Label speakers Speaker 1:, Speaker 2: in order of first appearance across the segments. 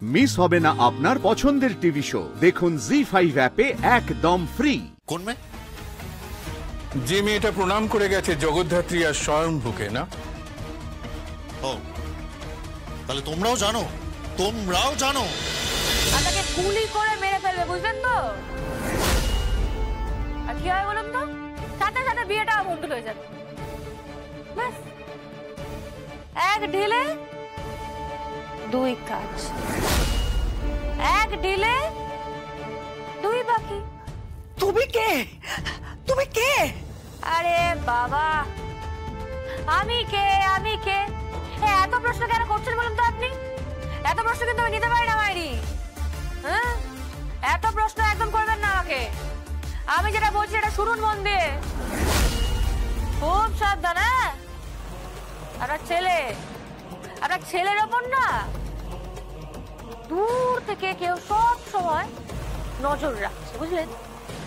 Speaker 1: Miss হবে না আপনার পছন্দের টিভি শো। দেখুন জি5 অ্যাপে একদম ফ্রি।
Speaker 2: কোন মেয়ে?
Speaker 3: যে মেয়েটা প্রণাম করে গেছে জগদ্ধাত্রী আর স্বয়ম্ভুকে, না?
Speaker 2: ও, তাহলে তোমরাও জানো? তোমরাও জানো
Speaker 4: আপনাকে গুলি করে মেরে ফেলবে, বুঝলেন তো? আর কি হয় বলুন তো, সাথে সাথে বিয়েটা বন্ধ হয়ে যাবে। ব্যাস, এক ঢিলে দুই কাজ, এক ঢিলে দুই বাকি।
Speaker 5: তুমি কে? তুমি কে?
Speaker 4: আরে বাবা, আমি কে? আমি কে? এত প্রশ্ন কেন করছেন বলুন তো আপনি? এত প্রশ্ন কিন্তু আমি নিতে পারি না মাইরি। হ্যাঁ, এত প্রশ্ন একদম করবেন না আমাকে। আমি যেটা বলছি এটা শুনুন মন দিয়ে, খুব সাবধান। হ্যাঁ, আপনার ছেলের ওপর না দূর থেকে কেউ সব সময় নজর রাখছে, বুঝলেন?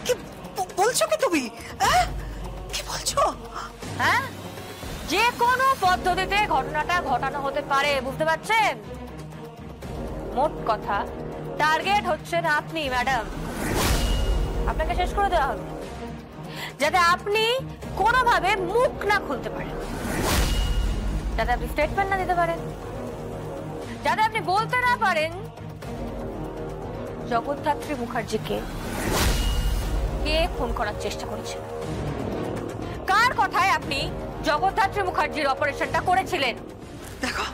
Speaker 5: কি বলছো কি তুমি? কি বলছো?
Speaker 4: হ্যাঁ, যে কোনো পদ্ধতিতে ঘটনাটা ঘটানো হতে পারে, বুঝতে পারছেন? মোট কথা, টার্গেট হচ্ছেন আপনি ম্যাডাম। আপনাকে শেষ করে দেওয়া হবে যাতে আপনি কোনোভাবে মুখ না খুলতে পারেন, যাতে আপনি স্টেটমেন্ট না দিতে পারেন, যাতে আপনি বলতে না পারেন জগদ্ধাত্রী মুখার্জিকে কে খুন করার চেষ্টা করেছিল, কার কথায় আপনি জগদ্ধাত্রী মুখার্জির অপারেশনটা করেছিলেন।
Speaker 5: দেখো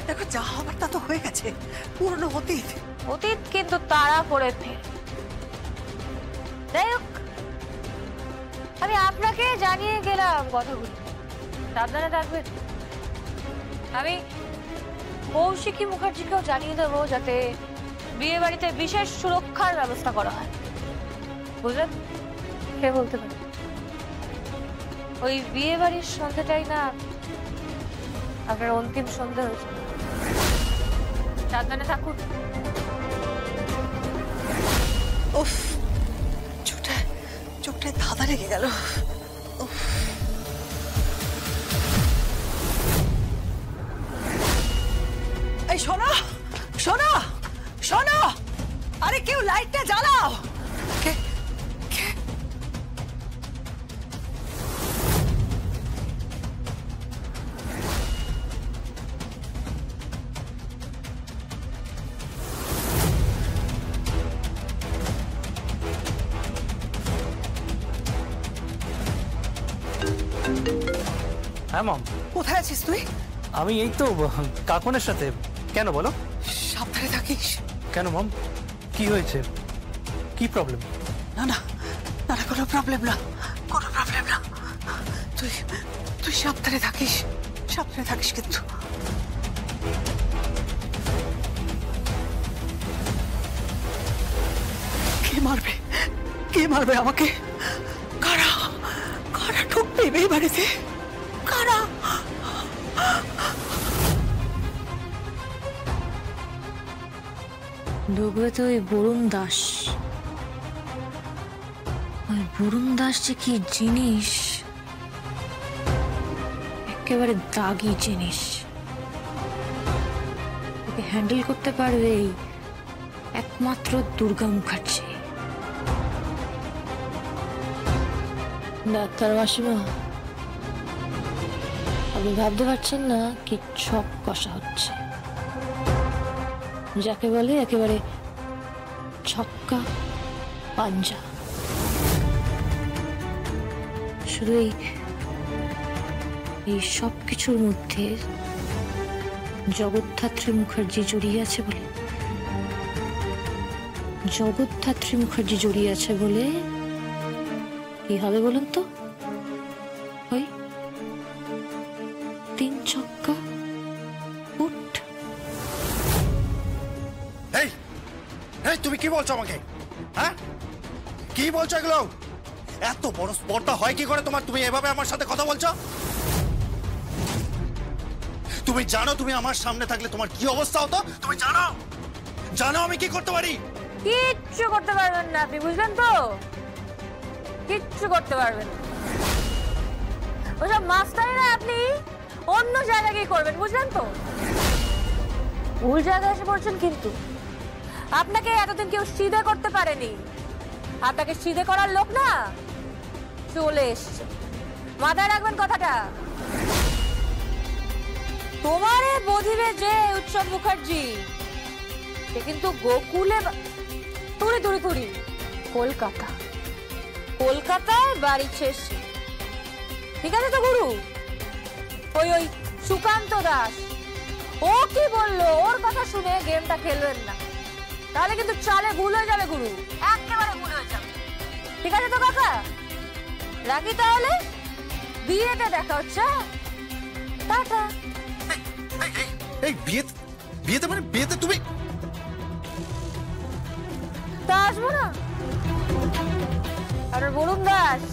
Speaker 5: দেখো, যা হবার তা তো হয়ে গেছে, পুরনো অতীত।
Speaker 4: অতীত কিন্তু তারা করে ফেল। যাই হোক, আমি আপনাকে জানিয়ে গেলাম কথাগুলো, সাবধানে থাকবেন। আমি কৌশিকী মুখার্জিকেও জানিয়ে দেবো যাতে বিয়ে বাড়িতে বিশেষ সুরক্ষার ব্যবস্থা করা হয়, বুঝলেন? কে বলতে পারে ওই বিয়ে বাড়ির সন্ধ্যাটাই না আপনার অন্তিম সন্ধ্যা হয়েছে। সাবধানে থাকুন।
Speaker 5: উফ, চোখটায় ধাঁধা লেগে গেল। এই শোনো শোনো শোনো, আরে কেউ লাইটটা জ্বালাও। কে কে?
Speaker 6: হ্যাঁ মম।
Speaker 5: কোথায় আছিস তুই?
Speaker 6: আমি এই তো কাকনের সাথে। কেন বলো?
Speaker 5: সাবধানে থাকিস।
Speaker 6: কেন মম, কি হয়েছে? কি প্রবলেম?
Speaker 5: না না না, কোনো প্রবলেম না, কোনো প্রবলেম না। তুই সাবধানে থাকিস, সাবধানে থাকিস কিন্তু। কে মারবে আমাকে? কারা কারা ঢুকবে এই বাড়িতে? কারা?
Speaker 7: ঢুকবে তো ওই বরুণ দাস। ওই বরুণ দাস যে কি জিনিস, একেবারে দাগি জিনিস। ওকে হ্যান্ডেল করতে পারবে একমাত্র দুর্গা মুখার্জি। ডাক্তার মাসিমা, আপনি ভাবতে পারছেন না কি ছক কষা হচ্ছে, যাকে বলে একেবারে ছক্কা পাঞ্জা। শুধু এই সব কিছুর মধ্যে জগদ্ধাত্রী মুখার্জি জড়িয়ে আছে বলে, জগদ্ধাত্রী মুখার্জি জড়িয়ে আছে বলে কি হবে বলুন তো? ওই 3 ছক্কা উঠ।
Speaker 2: এই এই তুমি কি বলছো আমাকে? হ্যাঁ, কি বলছো এগুলো? এত বড় স্পর্ধা হয় কি করে তোমার? তুমি এভাবে আমার সাথে কথা বলছো? তুমি জানো তুমি আমার সামনে থাকলে তোমার কি অবস্থা হতো? তুমি জানো জানো আমি কি করতে পারি?
Speaker 4: কিচ্ছু করতে পারবেন না আপনি, বুঝলেন তো? কিচ্ছু করতে পারবেন না। ওসব মাস্টারি না, আপনি অন্য জায়গায় গিয়ে করবেন, বুঝলেন তো? ভুল জায়গায় এসে পড়ছেন কিন্তু। আপনাকে এতদিন কেউ সিধে করতে পারেনি, আপনাকে সিধে করার লোক না চলে এসছে। মাথায় রাখবেন কথাটা। তোমারে বধিবে যে উৎসব মুখার্জি, সে কিন্তু গোকুলে তুড়ি তুড়ি তুড়ি কলকাতা, কলকাতায় বাড়ি শেষ। ঠিক আছে তো গুরু? ওই ওই সুকান্ত দাস ও কি বললো, ওর কথা শুনে গেমটা খেলবেন না, তাহলে কিন্তু চালে ভুল হয়ে যাবে গুরু, একেবারে ভুল হয়ে যাবে। ঠিক আছে তো কাকা? রাখি তাহলে, বিয়েতে দেখা হচ্ছে। টাটা।
Speaker 2: এই বিয়েতে মানে বিয়েতে তুমি?
Speaker 4: তা আসবো না? আর বলুন দাস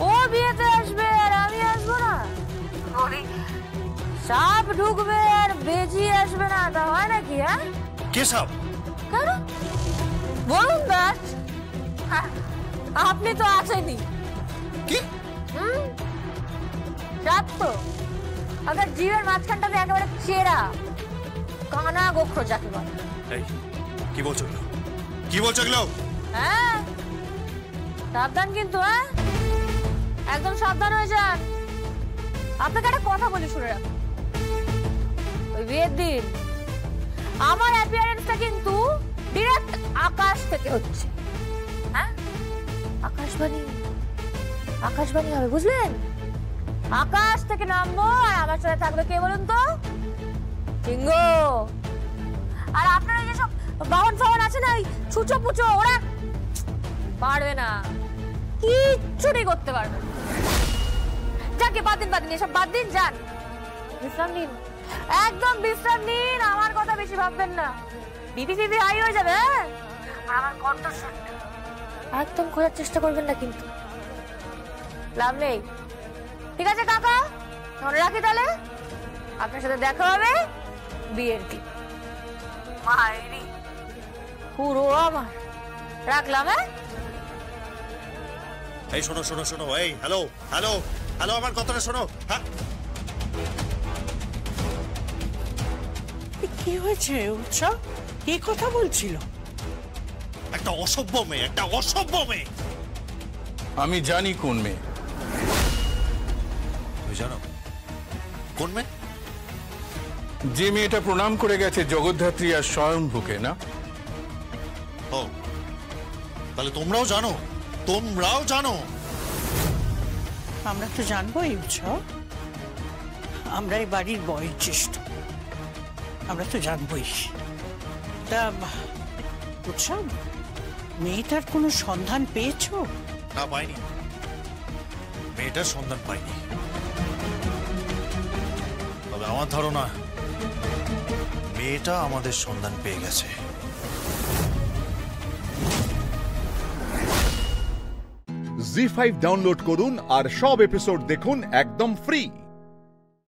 Speaker 4: ও বিয়েতে আসবে আর আমি আসবো না? সাপ ঢুকবে আর বেজি আসবে না, তা হয় নাকি? হ্যাঁ,
Speaker 2: কে সাপ?
Speaker 4: কেন বলুন দাস? আপনি তো আছেনই।
Speaker 2: কি?
Speaker 4: সাপ তো আবার জীবের মাঝখানটাতে একেবারে চেরা কানা গোখর যাকে বলে।
Speaker 2: এই কি বলছো এগুলো? কি বলছো এগুলো?
Speaker 4: হ্যাঁ, সাবধান কিন্তু। হ্যাঁ, একদম সাবধান হয়ে যান। আপনাকে একটা কথা বলি, শুনে রাখুন। ওই বিয়ের দিন আমার অ্যাপিয়ারেন্সটা কিন্তু ডিরেক্ট আকাশ থেকে হচ্ছে। হ্যাঁ, আকাশবাণী, আকাশবাণী হবে, বুঝলেন? আকাশ থেকে নামবো আর আমার সাথে থাকবে কে বলুন তো? সিংহ। আর আপনারা যেসব বাহন ফাহন আছে না, ছুচো পুচো, ওরা পারবে না, কিচ্ছুটি করতে পারবে না। যাকে বাদ দিন, এসব বাদ দিন, যান বিশ্রাম নিন, একদম বিশ্রাম নিন। আমার কথা বেশি ভাববেন না, বিপি হাই হয়ে যাবে। আমার কণ্ঠস্বর একদম খোঁজার চেষ্টা করবেন না কিন্তু, লাভ নেই। ঠিক আছে কাকা, মনে রাখি তাহলে আপনার সাথে দেখা হবে বিয়ের দিন। মায়েরি পুরো আমার রাখলাম।
Speaker 2: এই শোনো শোনো শোনো, এই হ্যালো হ্যালো হ্যালো, আমার কথাটা শোনো। হ্যাঁ,
Speaker 5: কি হয়েছে উৎসব? কি কথা বলছিল?
Speaker 2: একটা অসভ্য মেয়ে, একটা অসভ্য মেয়ে।
Speaker 3: আমি জানি কোন মেয়ে।
Speaker 2: তুমি জানো কোন মেয়ে?
Speaker 3: যে মেয়েটা প্রণাম করে গেছে জগদ্ধাত্রী আর স্বয়ংভূকে, না?
Speaker 2: ও, তাহলে তোমরাও জানো? তোমরাও জানো?
Speaker 5: আমরা তো জানবোই উৎসব, আমরা এই বাড়ির বয়োজ্যেষ্ঠ, আমরা তো জানবোই। তা উৎসব, মেয়েটার কোনো সন্ধান পেয়েছো?
Speaker 2: না, পাইনি। মেয়েটার সন্ধান পাইনি, তবে আমার ধারণা মেয়েটা আমাদের সন্ধান পেয়ে গেছে।
Speaker 1: জি5 ডাউনলোড করুন আর সব এপিসোড দেখুন একদম ফ্রি।